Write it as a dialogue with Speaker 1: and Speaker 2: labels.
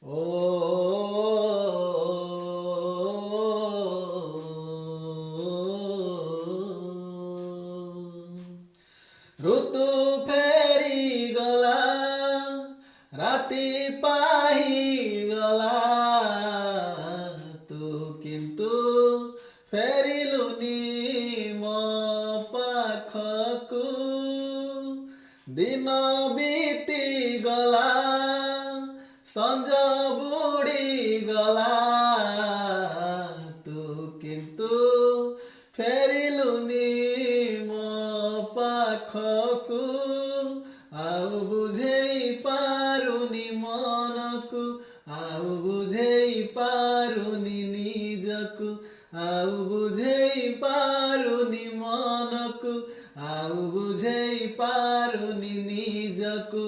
Speaker 1: ଓ ଋତୁ ଫେରିଗଲା ରାତି ପାହିଗଲା ତୁ କିନ୍ତୁ ଫେରିଲୁନି ମୋ ପାଖକୁ ଦିନ ବିତିଗଲା ସଞ୍ଜ ବୁଡ଼ିଗଲା ତୁ କିନ୍ତୁ ଫେରିଲୁନି ମୋ ପାଖକୁ ଆଉ ବୁଝେଇ ପାରୁନି ମନକୁ ଆଉ ବୁଝେଇ ପାରୁନି ନିଜକୁ ଆଉ ବୁଝେଇ ପାରୁନି ମନକୁ ଆଉ ବୁଝେଇ ପାରୁନି ନିଜକୁ।